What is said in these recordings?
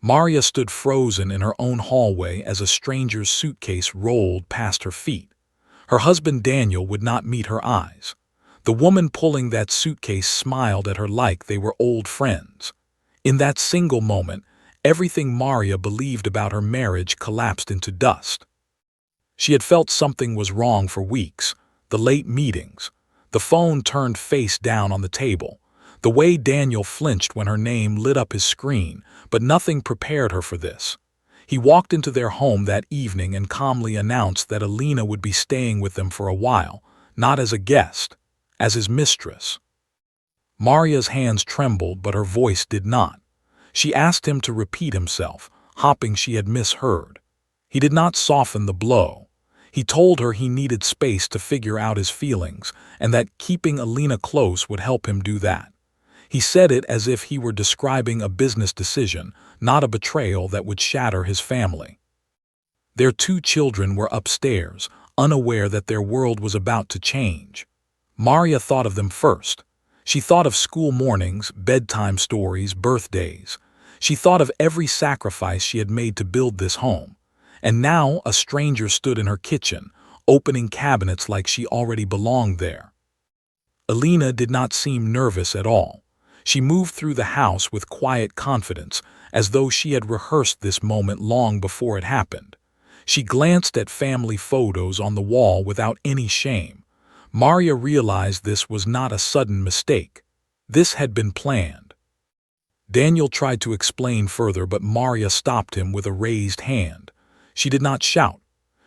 Maria stood frozen in her own hallway as a stranger's suitcase rolled past her feet. Her husband Daniel would not meet her eyes. The woman pulling that suitcase smiled at her like they were old friends. In that single moment, everything Maria believed about her marriage collapsed into dust. She had felt something was wrong for weeks. The late meetings, the phone turned face down on the table, the way Daniel flinched when her name lit up his screen, but nothing prepared her for this. He walked into their home that evening and calmly announced that Alina would be staying with them for a while, not as a guest, as his mistress. Maria's hands trembled, but her voice did not. She asked him to repeat himself, hoping she had misheard. He did not soften the blow. He told her he needed space to figure out his feelings, and that keeping Alina close would help him do that. He said it as if he were describing a business decision, not a betrayal that would shatter his family. Their 2 children were upstairs, unaware that their world was about to change. Maria thought of them first. She thought of school mornings, bedtime stories, birthdays. She thought of every sacrifice she had made to build this home. And now a stranger stood in her kitchen, opening cabinets like she already belonged there. Alina did not seem nervous at all. She moved through the house with quiet confidence, as though she had rehearsed this moment long before it happened. She glanced at family photos on the wall without any shame. Maria realized this was not a sudden mistake. This had been planned. Daniel tried to explain further, but Maria stopped him with a raised hand. She did not shout.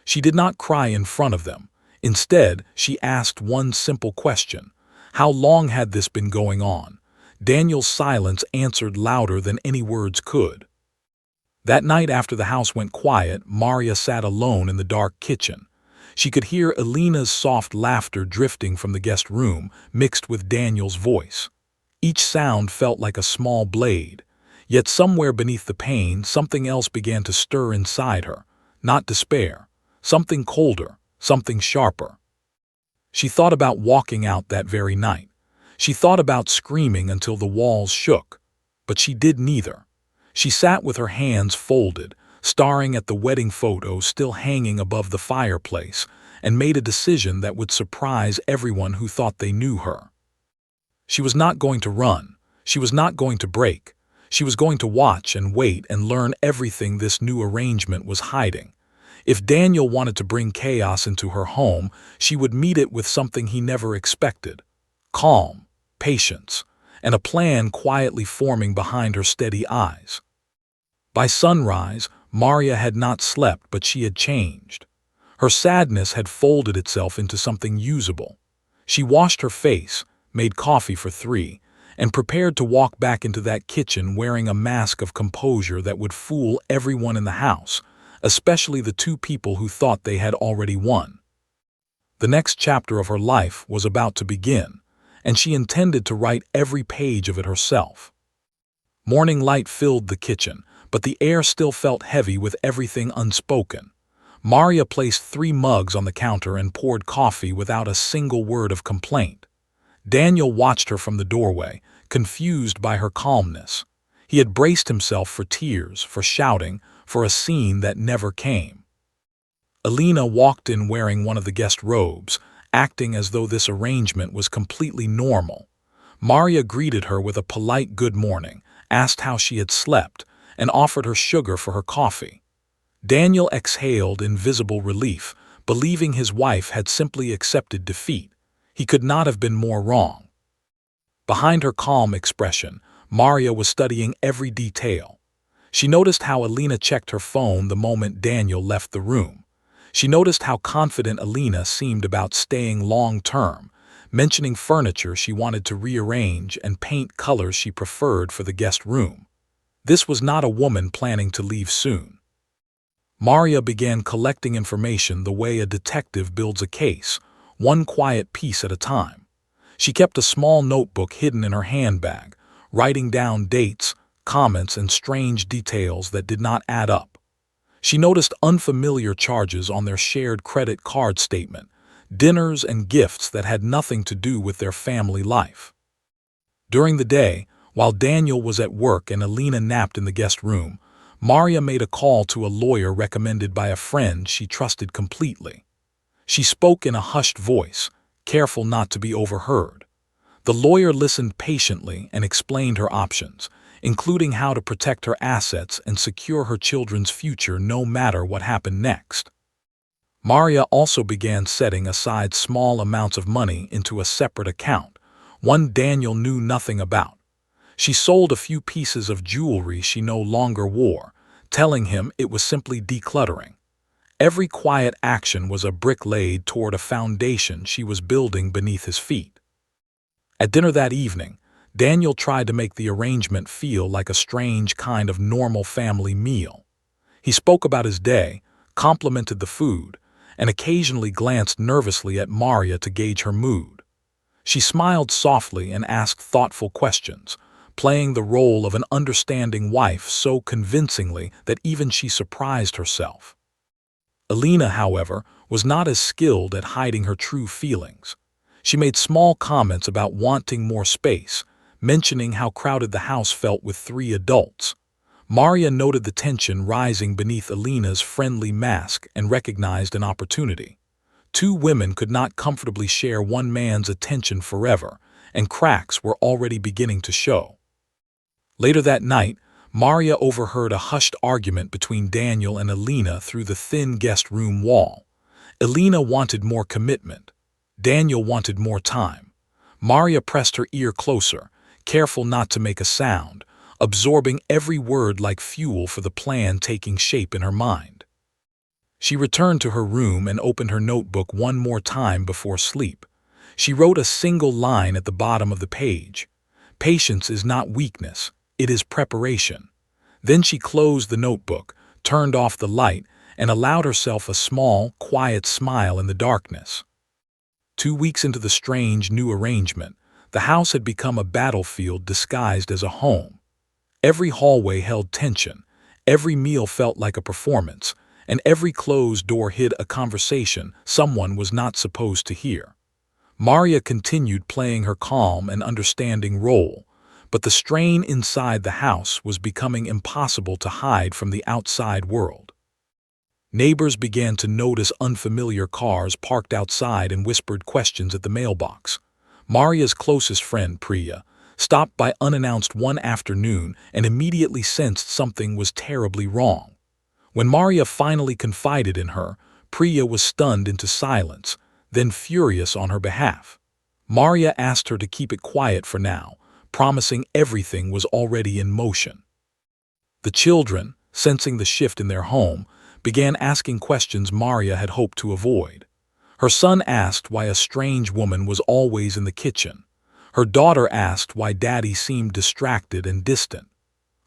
She did not cry in front of them. Instead, she asked one simple question. How long had this been going on? Daniel's silence answered louder than any words could. That night after the house went quiet, Maria sat alone in the dark kitchen. She could hear Alina's soft laughter drifting from the guest room, mixed with Daniel's voice. Each sound felt like a small blade. Yet somewhere beneath the pain, something else began to stir inside her. Not despair. Something colder, something sharper. She thought about walking out that very night. She thought about screaming until the walls shook. But she did neither. She sat with her hands folded, staring at the wedding photo still hanging above the fireplace, and made a decision that would surprise everyone who thought they knew her. She was not going to run. She was not going to break. She was going to watch and wait and learn everything this new arrangement was hiding. If Daniel wanted to bring chaos into her home, she would meet it with something he never expected. Calm, patience, and a plan quietly forming behind her steady eyes. By sunrise, Maria had not slept, but she had changed. Her sadness had folded itself into something usable. She washed her face, made coffee for 3, and prepared to walk back into that kitchen wearing a mask of composure that would fool everyone in the house, especially the 2 people who thought they had already won. The next chapter of her life was about to begin, and she intended to write every page of it herself. Morning light filled the kitchen, but the air still felt heavy with everything unspoken. Maria placed 3 mugs on the counter and poured coffee without a single word of complaint. Daniel watched her from the doorway, confused by her calmness. He had braced himself for tears, for shouting, for a scene that never came. Alina walked in wearing one of the guest robes, acting as though this arrangement was completely normal. Maria greeted her with a polite good morning, asked how she had slept, and offered her sugar for her coffee. Daniel exhaled in visible relief, believing his wife had simply accepted defeat. He could not have been more wrong. Behind her calm expression, Maria was studying every detail. She noticed how Alina checked her phone the moment Daniel left the room. She noticed how confident Alina seemed about staying long-term, mentioning furniture she wanted to rearrange and paint colors she preferred for the guest room. This was not a woman planning to leave soon. Maria began collecting information the way a detective builds a case, one quiet piece at a time. She kept a small notebook hidden in her handbag, writing down dates, comments, and strange details that did not add up. She noticed unfamiliar charges on their shared credit card statement, dinners and gifts that had nothing to do with their family life. During the day, while Daniel was at work and Alina napped in the guest room, Maria made a call to a lawyer recommended by a friend she trusted completely. She spoke in a hushed voice, careful not to be overheard. The lawyer listened patiently and explained her options, including how to protect her assets and secure her children's future no matter what happened next. Maria also began setting aside small amounts of money into a separate account, one Daniel knew nothing about. She sold a few pieces of jewelry she no longer wore, telling him it was simply decluttering. Every quiet action was a brick laid toward a foundation she was building beneath his feet. At dinner that evening, Daniel tried to make the arrangement feel like a strange kind of normal family meal. He spoke about his day, complimented the food, and occasionally glanced nervously at Maria to gauge her mood. She smiled softly and asked thoughtful questions, playing the role of an understanding wife so convincingly that even she surprised herself. Alina, however, was not as skilled at hiding her true feelings. She made small comments about wanting more space, mentioning how crowded the house felt with 3 adults. Maria noted the tension rising beneath Alina's friendly mask and recognized an opportunity. 2 women could not comfortably share one man's attention forever, and cracks were already beginning to show. Later that night, Maria overheard a hushed argument between Daniel and Alina through the thin guest room wall. Alina wanted more commitment. Daniel wanted more time. Maria pressed her ear closer, careful not to make a sound, absorbing every word like fuel for the plan taking shape in her mind. She returned to her room and opened her notebook one more time before sleep. She wrote a single line at the bottom of the page. "Patience is not weakness, it is preparation." Then she closed the notebook, turned off the light, and allowed herself a small, quiet smile in the darkness. 2 weeks into the strange new arrangement, the house had become a battlefield disguised as a home. Every hallway held tension, every meal felt like a performance, and every closed door hid a conversation someone was not supposed to hear. Maria continued playing her calm and understanding role, but the strain inside the house was becoming impossible to hide from the outside world. Neighbors began to notice unfamiliar cars parked outside and whispered questions at the mailbox. Maria's closest friend, Priya, stopped by unannounced one afternoon and immediately sensed something was terribly wrong. When Maria finally confided in her, Priya was stunned into silence, then furious on her behalf. Maria asked her to keep it quiet for now, promising everything was already in motion. The children, sensing the shift in their home, began asking questions Maria had hoped to avoid. Her son asked why a strange woman was always in the kitchen. Her daughter asked why Daddy seemed distracted and distant.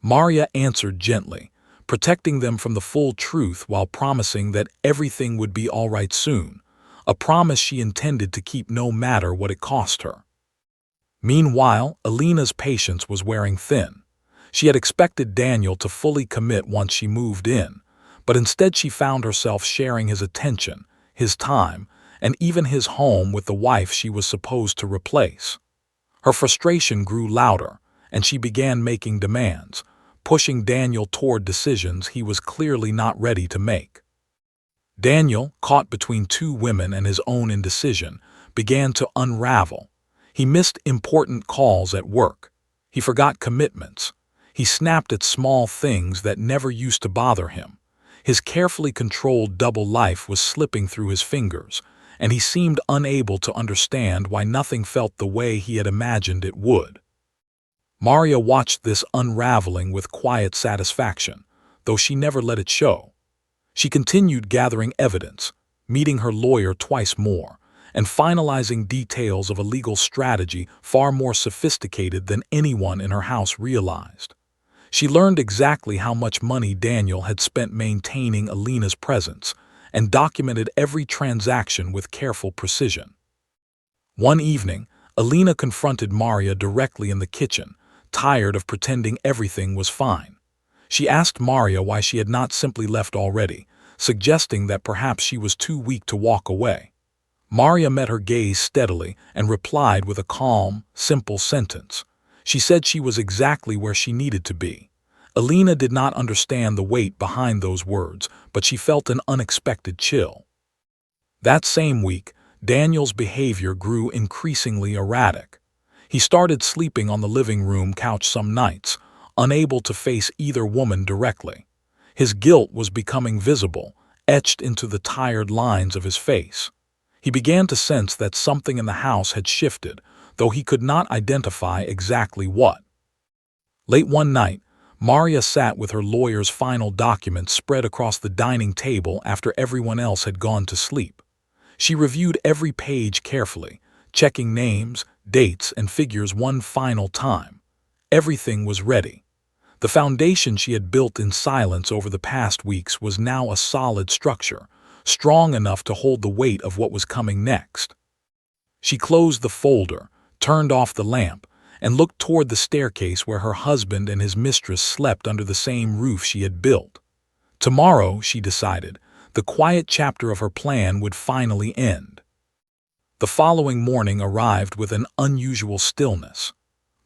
Maria answered gently, protecting them from the full truth while promising that everything would be all right soon, a promise she intended to keep no matter what it cost her. Meanwhile, Alina's patience was wearing thin. She had expected Daniel to fully commit once she moved in, but instead she found herself sharing his attention, his time, and even his home with the wife she was supposed to replace. Her frustration grew louder, and she began making demands, pushing Daniel toward decisions he was clearly not ready to make. Daniel, caught between 2 women and his own indecision, began to unravel. He missed important calls at work. He forgot commitments. He snapped at small things that never used to bother him. His carefully controlled double life was slipping through his fingers, and he seemed unable to understand why nothing felt the way he had imagined it would. Maria watched this unraveling with quiet satisfaction, though she never let it show. She continued gathering evidence, meeting her lawyer twice more, and finalizing details of a legal strategy far more sophisticated than anyone in her house realized. She learned exactly how much money Daniel had spent maintaining Alina's presence and documented every transaction with careful precision. One evening, Alina confronted Maria directly in the kitchen, tired of pretending everything was fine. She asked Maria why she had not simply left already, suggesting that perhaps she was too weak to walk away. Maria met her gaze steadily and replied with a calm, simple sentence. She said she was exactly where she needed to be. Alina did not understand the weight behind those words, but she felt an unexpected chill. That same week, Daniel's behavior grew increasingly erratic. He started sleeping on the living room couch some nights, unable to face either woman directly. His guilt was becoming visible, etched into the tired lines of his face. He began to sense that something in the house had shifted, though he could not identify exactly what. Late one night, Maria sat with her lawyer's final documents spread across the dining table after everyone else had gone to sleep. She reviewed every page carefully, checking names, dates, and figures one final time. Everything was ready. The foundation she had built in silence over the past weeks was now a solid structure, strong enough to hold the weight of what was coming next. She closed the folder, turned off the lamp, and looked toward the staircase where her husband and his mistress slept under the same roof she had built. Tomorrow, she decided, the quiet chapter of her plan would finally end. The following morning arrived with an unusual stillness.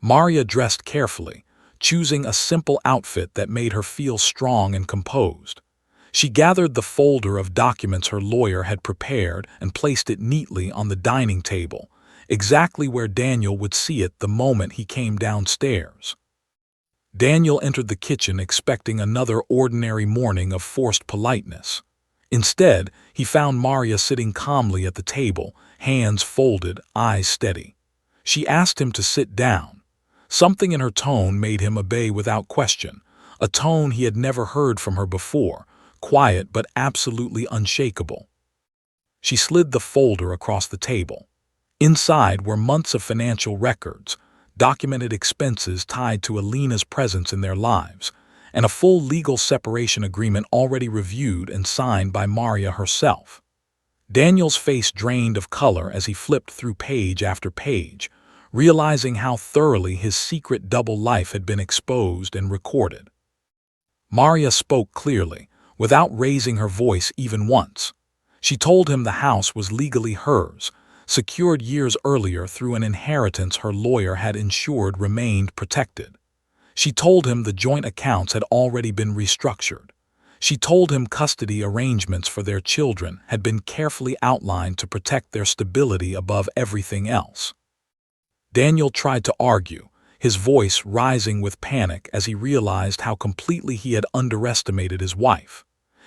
Maria dressed carefully, choosing a simple outfit that made her feel strong and composed. She gathered the folder of documents her lawyer had prepared and placed it neatly on the dining table, exactly where Daniel would see it the moment he came downstairs. Daniel entered the kitchen expecting another ordinary morning of forced politeness. Instead, he found Maria sitting calmly at the table, hands folded, eyes steady. She asked him to sit down. Something in her tone made him obey without question, a tone he had never heard from her before, quiet but absolutely unshakable. She slid the folder across the table. Inside were months of financial records, documented expenses tied to Alina's presence in their lives, and a full legal separation agreement already reviewed and signed by Maria herself. Daniel's face drained of color as he flipped through page after page, realizing how thoroughly his secret double life had been exposed and recorded. Maria spoke clearly, without raising her voice even once. She told him the house was legally hers, secured years earlier through an inheritance her lawyer had ensured remained protected. She told him the joint accounts had already been restructured. She told him custody arrangements for their children had been carefully outlined to protect their stability above everything else. Daniel tried to argue, his voice rising with panic as he realized how completely he had underestimated his wife.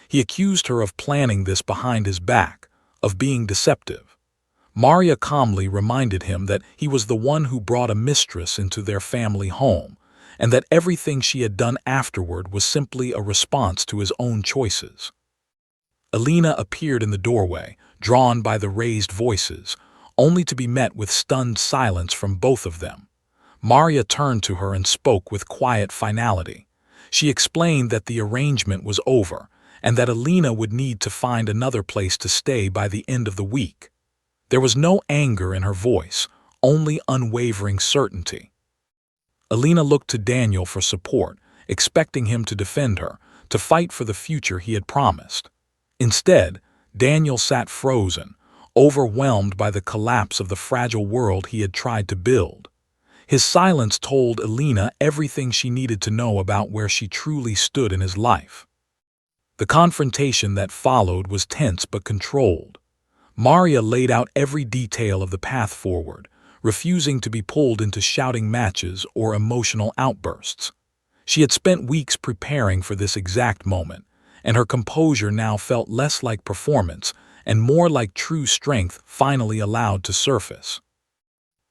He accused her of planning this behind his back, of being deceptive. Maria calmly reminded him that he was the one who brought a mistress into their family home, and that everything she had done afterward was simply a response to his own choices. Alina appeared in the doorway, drawn by the raised voices, only to be met with stunned silence from both of them. Maria turned to her and spoke with quiet finality. She explained that the arrangement was over, and that Alina would need to find another place to stay by the end of the week. There was no anger in her voice, only unwavering certainty. Alina looked to Daniel for support, expecting him to defend her, to fight for the future he had promised. Instead, Daniel sat frozen, overwhelmed by the collapse of the fragile world he had tried to build. His silence told Alina everything she needed to know about where she truly stood in his life. The confrontation that followed was tense but controlled. Maria laid out every detail of the path forward, refusing to be pulled into shouting matches or emotional outbursts. She had spent weeks preparing for this exact moment, and her composure now felt less like performance and more like true strength finally allowed to surface.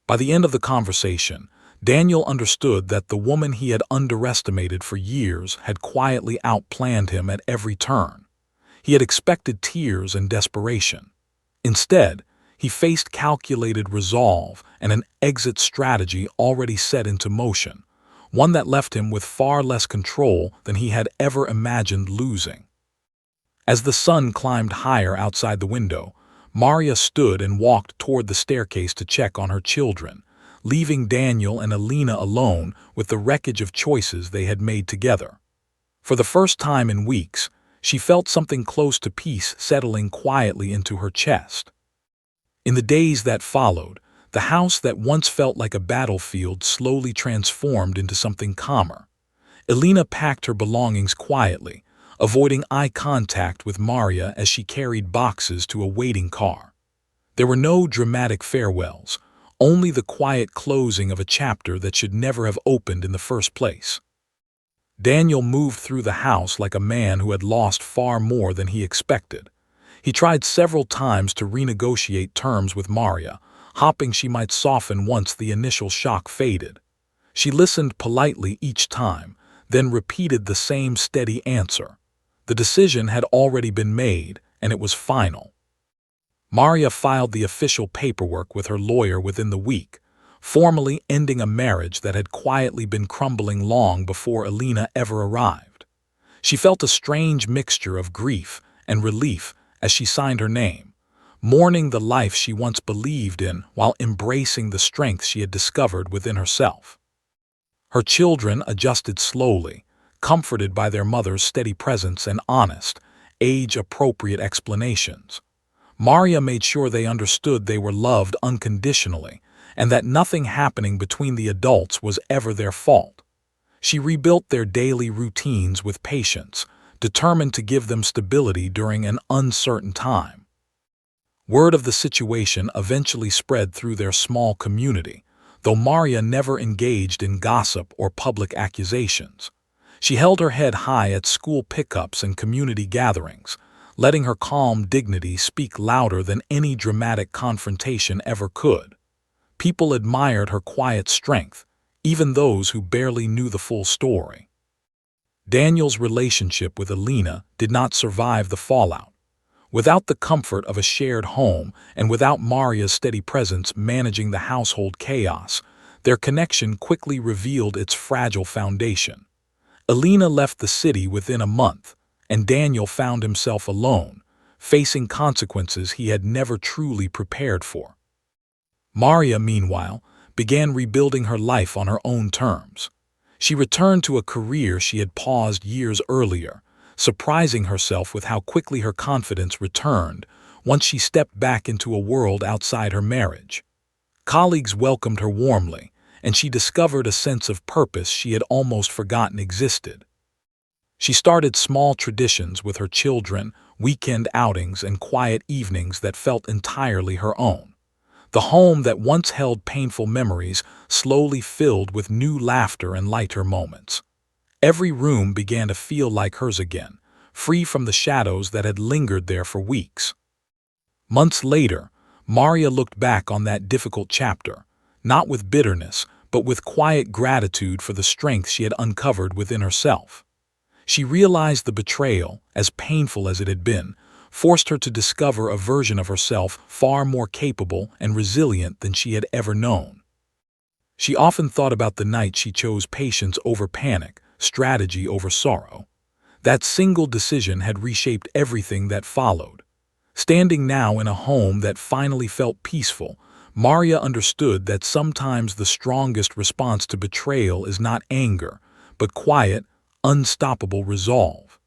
By the end of the conversation, Daniel understood that the woman he had underestimated for years had quietly outplanned him at every turn. He had expected tears and desperation. Instead, he faced calculated resolve and an exit strategy already set into motion, one that left him with far less control than he had ever imagined losing. As the sun climbed higher outside the window, Maria stood and walked toward the staircase to check on her children, leaving Daniel and Alina alone with the wreckage of choices they had made together. For the first time in weeks, she felt something close to peace settling quietly into her chest. In the days that followed, the house that once felt like a battlefield slowly transformed into something calmer. Elena packed her belongings quietly, avoiding eye contact with Maria as she carried boxes to a waiting car. There were no dramatic farewells, only the quiet closing of a chapter that should never have opened in the first place. Daniel moved through the house like a man who had lost far more than he expected. He tried several times to renegotiate terms with Maria, hoping she might soften once the initial shock faded. She listened politely each time, then repeated the same steady answer. The decision had already been made, and it was final. Maria filed the official paperwork with her lawyer within the week, formally ending a marriage that had quietly been crumbling long before Elena ever arrived. She felt a strange mixture of grief and relief as she signed her name, mourning the life she once believed in while embracing the strength she had discovered within herself. Her children adjusted slowly, comforted by their mother's steady presence and honest, age-appropriate explanations. Maria made sure they understood they were loved unconditionally and that nothing happening between the adults was ever their fault. She rebuilt their daily routines with patience, determined to give them stability during an uncertain time. Word of the situation eventually spread through their small community, though Maria never engaged in gossip or public accusations. She held her head high at school pickups and community gatherings, letting her calm dignity speak louder than any dramatic confrontation ever could. People admired her quiet strength, even those who barely knew the full story. Daniel's relationship with Elena did not survive the fallout. Without the comfort of a shared home and without Maria's steady presence managing the household chaos, their connection quickly revealed its fragile foundation. Elena left the city within a month, and Daniel found himself alone, facing consequences he had never truly prepared for. Maria, meanwhile, began rebuilding her life on her own terms. She returned to a career she had paused years earlier, surprising herself with how quickly her confidence returned once she stepped back into a world outside her marriage. Colleagues welcomed her warmly, and she discovered a sense of purpose she had almost forgotten existed. She started small traditions with her children, weekend outings, and quiet evenings that felt entirely her own. The home that once held painful memories slowly filled with new laughter and lighter moments. Every room began to feel like hers again, free from the shadows that had lingered there for weeks. Months later, Maria looked back on that difficult chapter, not with bitterness, but with quiet gratitude for the strength she had uncovered within herself. She realized the betrayal, as painful as it had been, forced her to discover a version of herself far more capable and resilient than she had ever known. She often thought about the night she chose patience over panic, strategy over sorrow. That single decision had reshaped everything that followed. Standing now in a home that finally felt peaceful, Maria understood that sometimes the strongest response to betrayal is not anger, but quiet, unstoppable resolve.